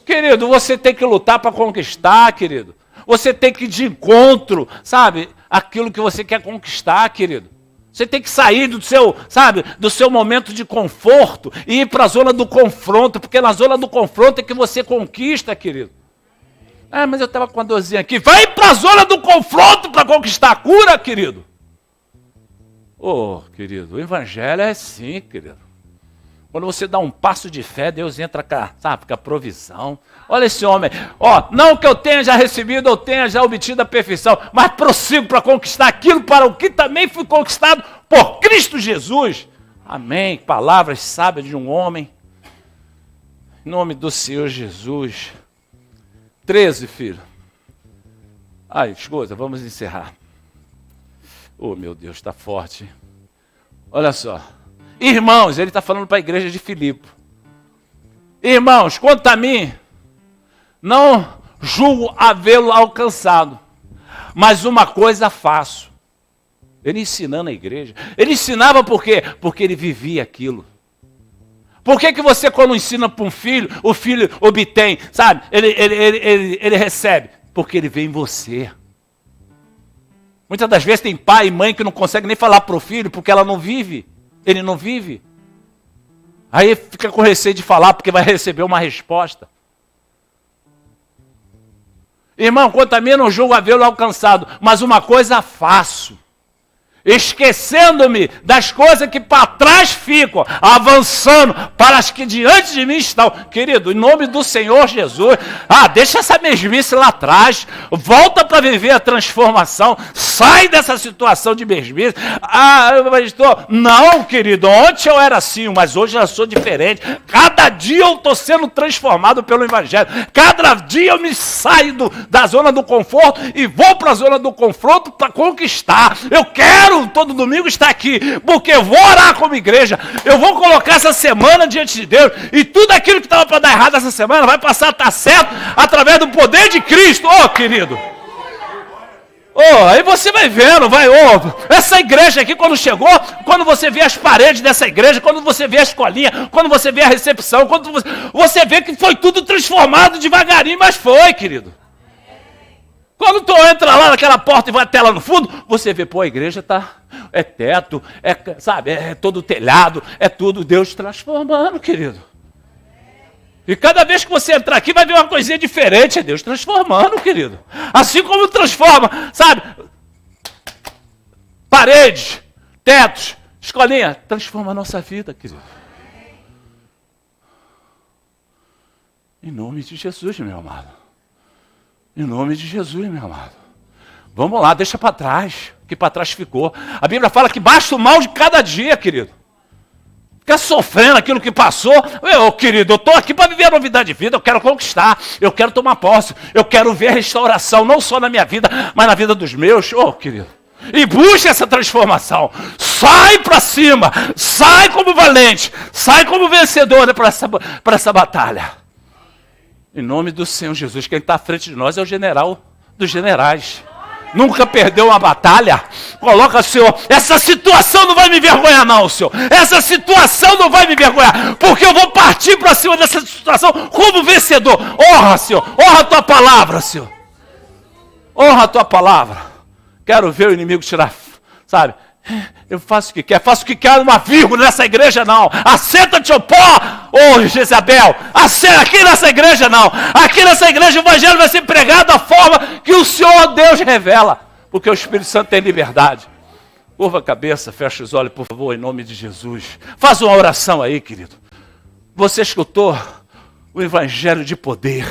Querido, você tem que lutar para conquistar, querido. Você tem que ir de encontro, sabe, aquilo que você quer conquistar, querido. Você tem que sair do seu, sabe, do seu momento de conforto e ir para a zona do confronto, porque na zona do confronto é que você conquista, querido. Mas eu estava com a dorzinha aqui. Vai para a zona do confronto para conquistar a cura, querido. Querido, o evangelho é assim, querido. Quando você dá um passo de fé, Deus entra cá, sabe, com a provisão. Olha esse homem. Não que eu tenha já recebido ou tenha já obtido a perfeição, mas prossigo para conquistar aquilo para o que também fui conquistado por Cristo Jesus. Amém. Palavras sábias de um homem. Em nome do Senhor Jesus. 13, filho. Escuta, vamos encerrar. Meu Deus, está forte. Olha só. Irmãos, ele está falando para a igreja de Filipe. Irmãos, quanto a mim, não julgo havê-lo alcançado. Mas uma coisa faço. Ele ensinando a igreja. Ele ensinava por quê? Porque ele vivia aquilo. Por que você, quando ensina para um filho, o filho obtém, sabe? Ele recebe. Porque ele vê em você. Muitas das vezes tem pai e mãe que não conseguem nem falar para o filho porque ela não vive. Ele não vive. Aí fica com receio de falar porque vai receber uma resposta. Irmão, quanto a mim não julgo havê-lo alcançado, mas uma coisa faço. Esquecendo-me das coisas que para trás ficam, avançando para as que diante de mim estão. Querido, em nome do Senhor Jesus, deixa essa mesmice lá atrás, volta para viver a transformação, sai dessa situação de mesmice. Pastor, não, querido, ontem eu era assim, mas hoje eu sou diferente. Cada dia eu estou sendo transformado pelo Evangelho. Cada dia eu me saio da zona do conforto e vou para a zona do confronto para conquistar. Eu quero todo domingo estar aqui, porque eu vou orar como igreja, eu vou colocar essa semana diante de Deus, e tudo aquilo que estava para dar errado essa semana vai passar a estar certo, através do poder de Cristo, querido. Aí você vai vendo, essa igreja aqui quando chegou, quando você vê as paredes dessa igreja, quando você vê a escolinha, quando você vê a recepção, quando você vê que foi tudo transformado devagarinho, mas foi, querido. Quando tu entra lá naquela porta e vai até lá no fundo, você vê, a igreja é teto, é todo telhado, é tudo Deus transformando, querido. E cada vez que você entrar aqui, vai ver uma coisinha diferente, é Deus transformando, querido. Assim como transforma, paredes, tetos, escolinha, transforma a nossa vida, querido. Em nome de Jesus, meu amado. Em nome de Jesus, meu amado. Vamos lá, deixa para trás, que para trás ficou. A Bíblia fala que basta o mal de cada dia, querido. Fica sofrendo aquilo que passou. Querido, eu estou aqui para viver a novidade de vida, eu quero conquistar, eu quero tomar posse, eu quero ver a restauração, não só na minha vida, mas na vida dos meus. Querido. E busca essa transformação. Sai para cima, sai como valente, sai como vencedor para essa batalha. Em nome do Senhor Jesus, quem está à frente de nós é o general dos generais. Nunca perdeu uma batalha. Coloca, Senhor, essa situação não vai me envergonhar não, Senhor. Essa situação não vai me envergonhar, porque eu vou partir para cima dessa situação como vencedor. Honra, Senhor, honra a Tua palavra, Senhor. Honra a Tua palavra. Quero ver o inimigo tirar, eu faço o que quer, uma vírgula nessa igreja não. Assenta-te ao pó, Jezabel. Aqui nessa igreja não. Aqui nessa igreja o evangelho vai ser pregado da forma que o Senhor Deus revela. Porque o Espírito Santo tem liberdade. Curva a cabeça, fecha os olhos, por favor, em nome de Jesus. Faz uma oração aí, querido. Você escutou o evangelho de poder.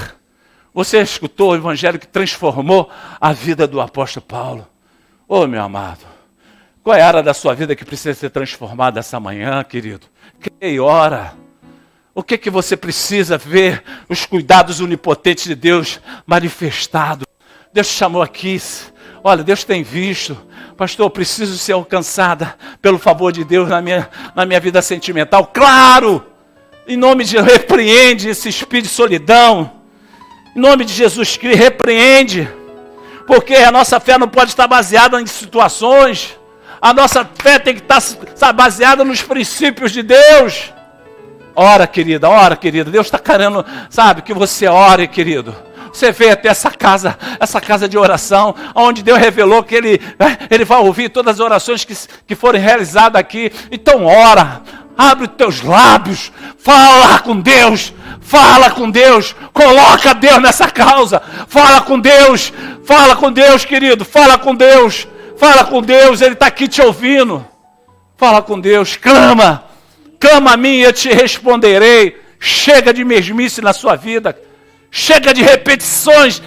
Você escutou o evangelho que transformou a vida do apóstolo Paulo. Meu amado. Qual é a área da sua vida que precisa ser transformada essa manhã, querido? Creia e ora. O que você precisa ver? Os cuidados onipotentes de Deus manifestados. Deus te chamou aqui. Olha, Deus tem visto. Pastor, eu preciso ser alcançada pelo favor de Deus na minha vida sentimental. Claro! Em nome de Jesus, repreende esse espírito de solidão. Em nome de Jesus Cristo, repreende. Porque a nossa fé não pode estar baseada em situações. A nossa fé tem que estar baseada nos princípios de Deus. Ora, querida, Deus está querendo, que você ore, querido. Você veio até essa casa de oração, onde Deus revelou que Ele vai ouvir todas as orações que forem realizadas aqui. Então ora, abre os teus lábios, fala com Deus, coloca Deus nessa causa. Fala com Deus, querido, fala com Deus, Ele está aqui te ouvindo. Fala com Deus, clama a mim e eu te responderei. Chega de mesmice na sua vida, chega de repetições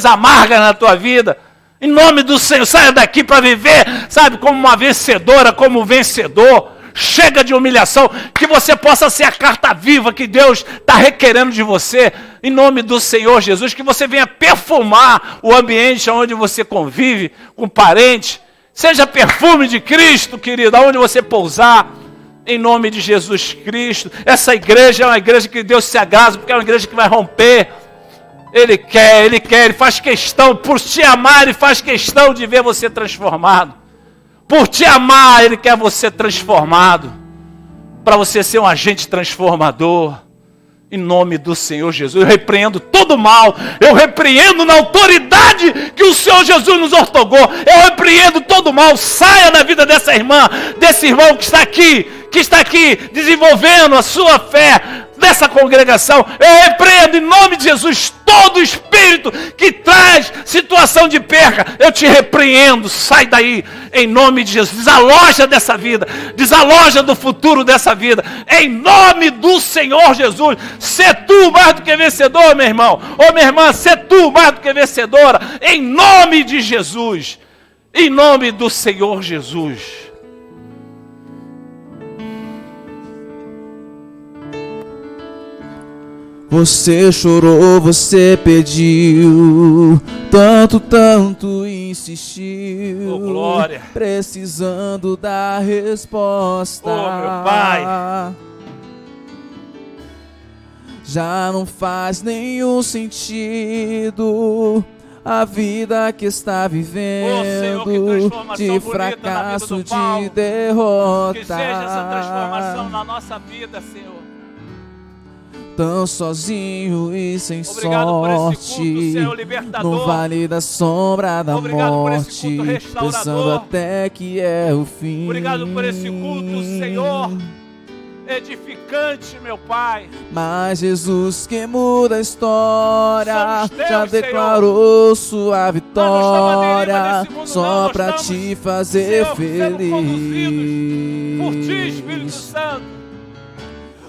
amargas na tua vida. Em nome do Senhor, saia daqui para viver, como uma vencedora, como um vencedor. Chega de humilhação, que você possa ser a carta viva que Deus está requerendo de você. Em nome do Senhor Jesus, que você venha perfumar o ambiente onde você convive com parentes. Seja perfume de Cristo, querido, aonde você pousar. Em nome de Jesus Cristo. Essa igreja é uma igreja que Deus se agrada, porque é uma igreja que vai romper Ele faz questão, por te amar, Ele faz questão de ver você transformado. Por te amar, Ele quer você transformado. Para você ser um agente transformador. Em nome do Senhor Jesus, eu repreendo todo mal. Eu repreendo na autoridade que o Senhor Jesus nos outorgou. Eu repreendo todo mal. Saia da vida dessa irmã, desse irmão que está aqui desenvolvendo a sua fé dessa congregação. Eu repreendo em nome de Jesus todo espírito que traz situação de perca. Eu te repreendo, sai daí em nome de Jesus. Desaloja dessa vida, desaloja do futuro dessa vida em nome do Senhor Jesus. Sê tu mais do que vencedor, meu irmão, ou minha irmã, sê tu mais do que vencedora em nome de Jesus, em nome do Senhor Jesus. Você chorou, você pediu, tanto insistiu, Oh, glória. Precisando da resposta. Oh, meu Pai. Já não faz nenhum sentido a vida que está vivendo, Senhor, que de transformação fracasso, bonita na vida do Paulo. de derrota. Que seja essa transformação na nossa vida, Senhor. Tão sozinho e sem Obrigado por esse sorte, culto, Senhor libertador. no vale da sombra da Obrigado por esse morte, culto restaurador. pensando até que é o fim. Obrigado por esse culto, Senhor, edificante, meu Pai. Mas Jesus que muda a história Somos teus, já Senhor. declarou sua Nós não estamos à vitória deriva nesse mundo, só não. Nós pra estamos, te fazer Senhor, sendo conduzidos por Ti, feliz. Espírito Santo.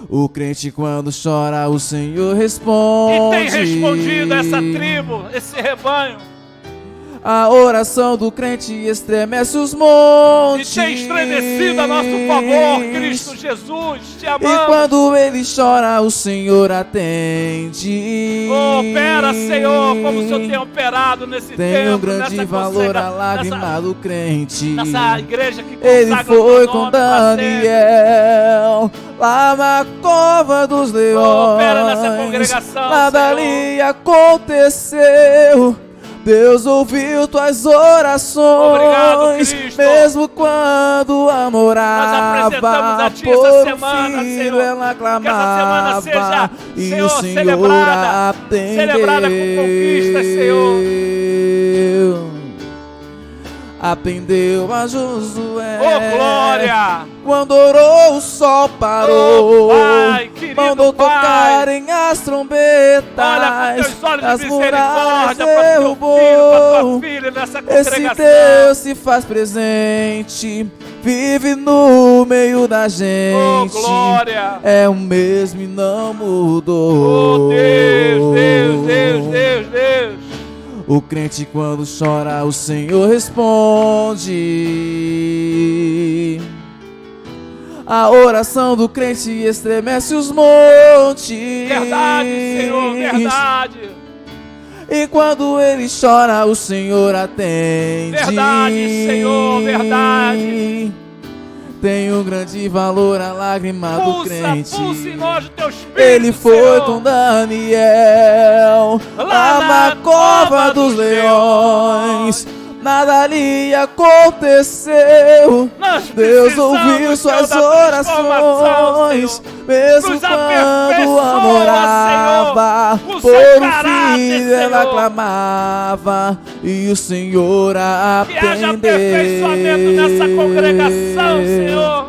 O crente quando chora, o Senhor E responde. tem respondido essa tribo, esse rebanho. A oração do crente estremece os montes. E tem estremecido a nosso favor, Cristo Jesus, te E amamos. quando ele chora, o Senhor atende. Opera, Senhor, como o Senhor tem operado nesse Tem um tempo, grande nessa valor a lágrima do crente. nessa igreja que Ele consagra foi o teu com nome pra sempre. Daniel lá na cova dos leões. Opera nessa congregação, Nada Senhor. ali aconteceu. Deus ouviu tuas orações. Obrigado, Cristo. Mesmo quando a morava apresentamos a Ti essa por semana, filho, Senhor. ela Que essa semana clamava seja, e Senhor, o Senhor celebrada atendeu. com conquistas, Senhor. Atendeu a Josué. Oh, glória! Quando orou, o sol parou. Oh, Pai, querido mandou Pai. tocarem as trombetas. Olha com teus olhos as de muralhas misericórdia para o teu derrubou. filho, para tua filha nessa Esse congregação. Deus se faz presente, vive no meio da gente. Oh, glória! É o mesmo e não mudou. Oh, Deus, Deus, Deus, Deus, Deus. O crente quando chora, o Senhor responde. A oração do crente estremece os montes. Verdade, Senhor, verdade. E quando ele chora, o Senhor atende. Verdade, Senhor, verdade. Tem um grande valor a lágrima do Pulsa crente. em nós o teu espírito, Ele foi Senhor. com Daniel lá na cova dos leões. Nada ali aconteceu. Nós Deus precisamos, ouviu suas Senhor, da transformação, orações. Senhor. Mesmo Nos quando aperfeiçoa, a morava Senhor, com por seu um caráter, filho, ela Senhor. clamava e o Senhor Que haja atendeu. aperfeiçoamento nessa congregação, Senhor,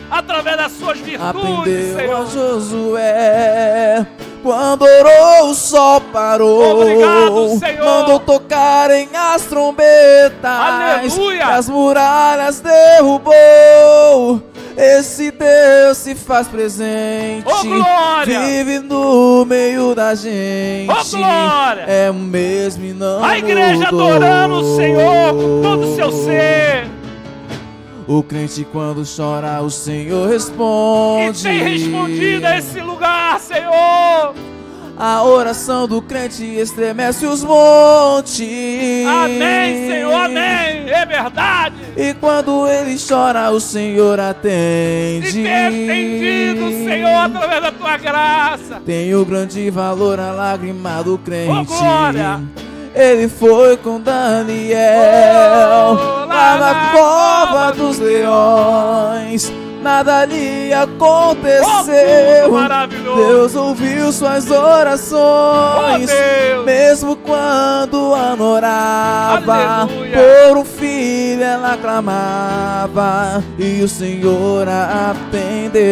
através das suas virtudes, Atendeu a Senhor. Josué. Quando orou, o sol parou. Obrigado, Senhor. Mandou tocarem as trombetas. Aleluia. As muralhas derrubou. Esse Deus se faz presente. Oh, glória. Vive no meio da gente. Oh, glória. É o mesmo e não A igreja mudou. adorando o Senhor com todo o seu ser. O crente quando chora, o Senhor responde. E tem respondido a esse lugar, Senhor. A oração do crente estremece os montes. Amém, Senhor, amém. É verdade. E quando ele chora, o Senhor atende. E tem atendido, Senhor, através da tua graça. Tem o grande valor a lágrima do crente. Oh, glória. Ele foi com Daniel lá na cova dos leões. Nada lhe aconteceu. Oh, maravilhoso. Deus ouviu suas orações. Oh, mesmo quando a orava. Aleluia. Por um filho ela clamava e o Senhor a atendeu.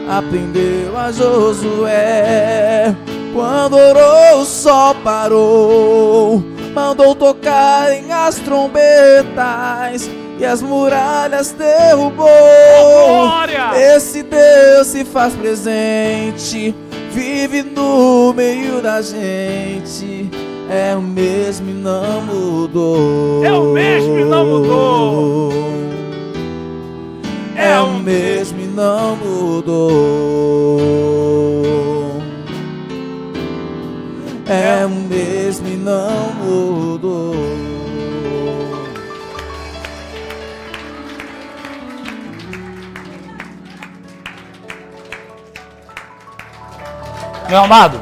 Atendeu a Josué. Quando orou, o sol parou. Mandou tocarem as trombetas e as muralhas derrubou. Glória! Esse Deus se faz presente, vive no meio da gente. É o mesmo e não mudou. É o mesmo e não mudou. É o mesmo e não mudou. É o mesmo e não mudou. Meu amado,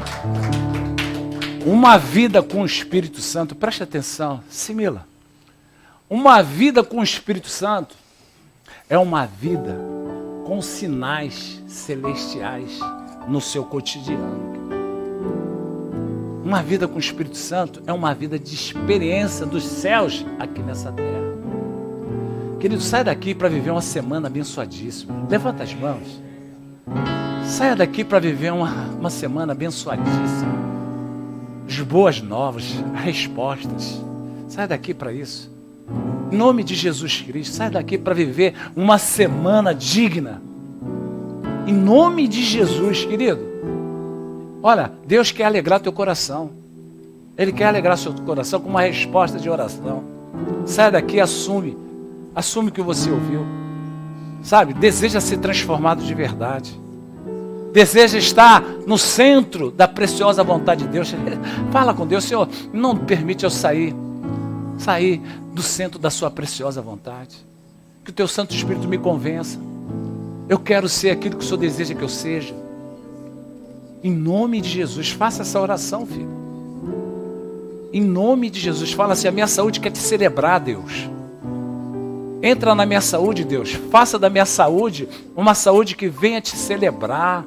uma vida com o Espírito Santo, preste atenção, assimila. Uma vida com o Espírito Santo é uma vida com sinais celestiais no seu cotidiano. Uma vida com o Espírito Santo é uma vida de experiência dos céus aqui nessa terra. Querido, sai daqui para viver uma semana abençoadíssima. Levanta as mãos. Saia daqui para viver uma semana abençoadíssima. As boas novas, respostas. Saia daqui para isso. Em nome de Jesus Cristo, saia daqui para viver uma semana digna. Em nome de Jesus, querido. Olha, Deus quer alegrar teu coração. Ele quer alegrar seu coração com uma resposta de oração. Sai daqui e assume o que você ouviu. Sabe, deseja ser transformado de verdade. Deseja estar no centro da preciosa vontade de Deus. Fala com Deus, Senhor, não permite eu sair do centro da sua preciosa vontade. Que o teu Santo Espírito me convença. Eu quero ser aquilo que o Senhor deseja que eu seja. Em nome de Jesus, faça essa oração, filho. Em nome de Jesus, fala assim, a minha saúde quer te celebrar, Deus. Entra na minha saúde, Deus. Faça da minha saúde uma saúde que venha te celebrar.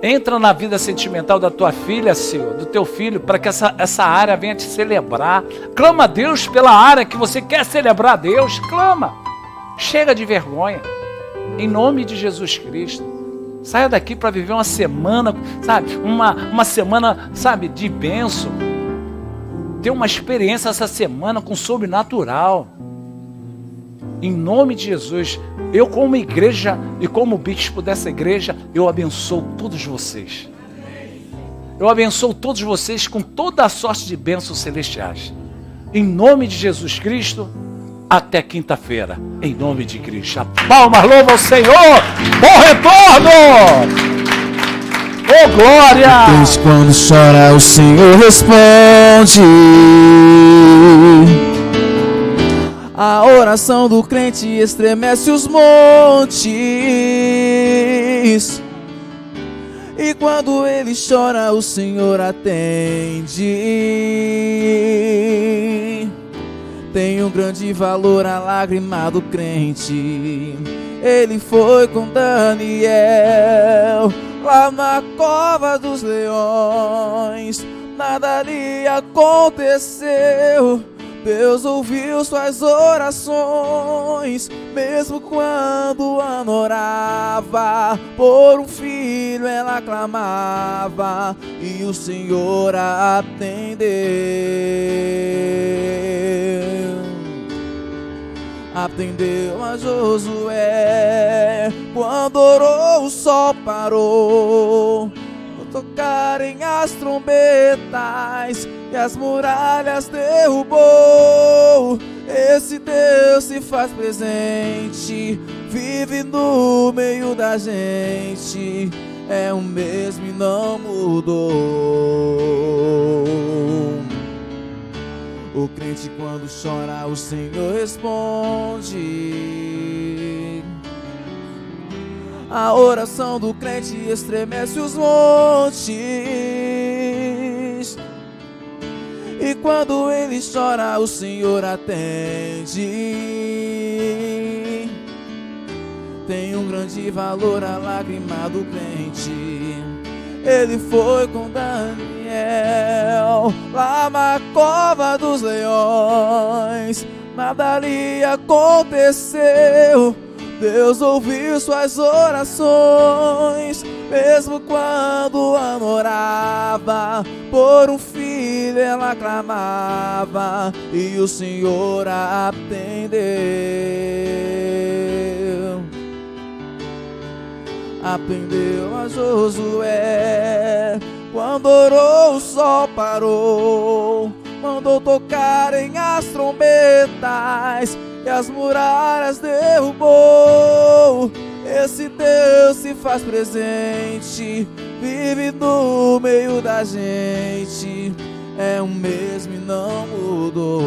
Entra na vida sentimental da tua filha, Senhor, do teu filho, para que essa área venha te celebrar. Clama a Deus pela área que você quer celebrar a Deus. Clama. Chega de vergonha. Em nome de Jesus Cristo. Saia daqui para viver uma semana, sabe? Uma semana, sabe, de bênção. Ter uma experiência essa semana com o sobrenatural. Em nome de Jesus, eu como igreja e como bispo dessa igreja, eu abençoo todos vocês. Eu abençoo todos vocês com toda a sorte de bênçãos celestiais. Em nome de Jesus Cristo, até quinta-feira, em nome de Cristo. Palmas, louva ao Senhor. Bom retorno. Oh, glória. Deus, quando chora, o Senhor responde. A oração do crente estremece os montes. E quando ele chora, o Senhor atende. Tem um grande valor a lágrima do crente. Ele foi com Daniel lá na cova dos leões. Nada lhe aconteceu. Deus ouviu suas orações, mesmo quando a orava. Por um filho ela clamava e o Senhor a atendeu. Atendeu a Josué. Quando orou, o sol parou. Tocarem as trombetas e as muralhas derrubou. Esse Deus se faz presente, vive no meio da gente, é o mesmo e não mudou. O crente quando chora, o Senhor responde. A oração do crente estremece os montes. E quando ele chora, o Senhor atende. Tem um grande valor a lágrima do crente. Ele foi com Daniel lá na cova dos leões. Nada lhe aconteceu. Deus ouviu suas orações, mesmo quando Ana orava por um filho, ela clamava e o Senhor a atendeu. Atendeu a Josué. Quando orou, o sol parou, mandou tocarem as trombetas e as muralhas derrubou. Esse Deus se faz presente, vive no meio da gente, é o mesmo e não mudou.